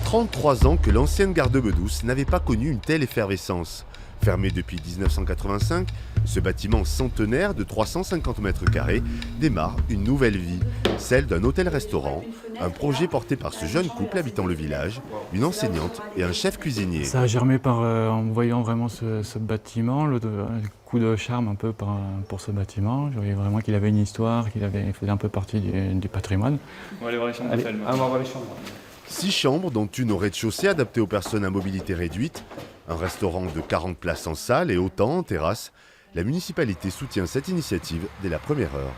33 ans que l'ancienne gare de Bedous n'avait pas connu une telle effervescence. Fermé depuis 1985, ce bâtiment centenaire de 350 mètres carrés démarre une nouvelle vie, celle d'un hôtel-restaurant, un projet porté par ce jeune couple habitant le village, une enseignante et un chef cuisinier. Ça a germé en voyant vraiment ce bâtiment, le coup de charme un peu pour ce bâtiment. Je voyais vraiment qu'il avait une histoire, qu'il faisait un peu partie du patrimoine. On va aller voir les chambres d'hôtel. On va voir les chambres. 6 chambres, dont une au rez-de-chaussée adaptée aux personnes à mobilité réduite, un restaurant de 40 places en salle et autant en terrasse. La municipalité soutient cette initiative dès la première heure.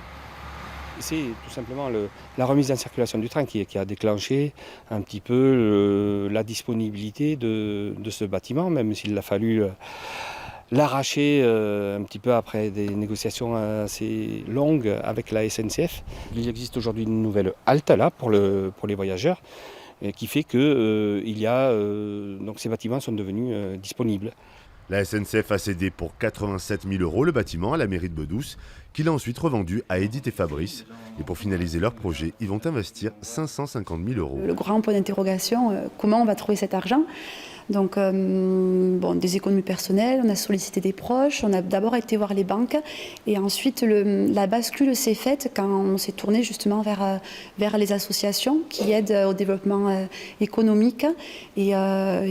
C'est tout simplement la remise en circulation du train qui a déclenché un petit peu la disponibilité de ce bâtiment, même s'il a fallu l'arracher un petit peu après des négociations assez longues avec la SNCF. Il existe aujourd'hui une nouvelle halte là pour les voyageurs, qui fait que donc ces bâtiments sont devenus disponibles. La SNCF a cédé pour 87 000 € le bâtiment à la mairie de Bedous, qui l'a ensuite revendu à Edith et Fabrice. Et pour finaliser leur projet, ils vont investir 550 000 €. Le grand point d'interrogation, comment on va trouver cet argent ? Donc, des économies personnelles, on a sollicité des proches, on a d'abord été voir les banques et ensuite la bascule s'est faite quand on s'est tourné justement vers les associations qui aident au développement économique et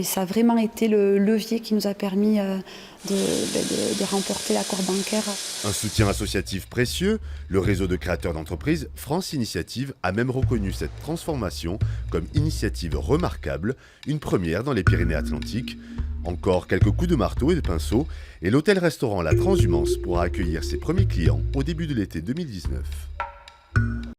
ça a vraiment été le levier qui nous a permis de remporter l'accord bancaire. Un soutien associatif précieux, le réseau de créateurs d'entreprises France Initiative a même reconnu cette transformation comme initiative remarquable, une première dans les Pyrénées-Atlantiques. Encore quelques coups de marteau et de pinceau, et l'hôtel-restaurant La Transhumance pourra accueillir ses premiers clients au début de l'été 2019.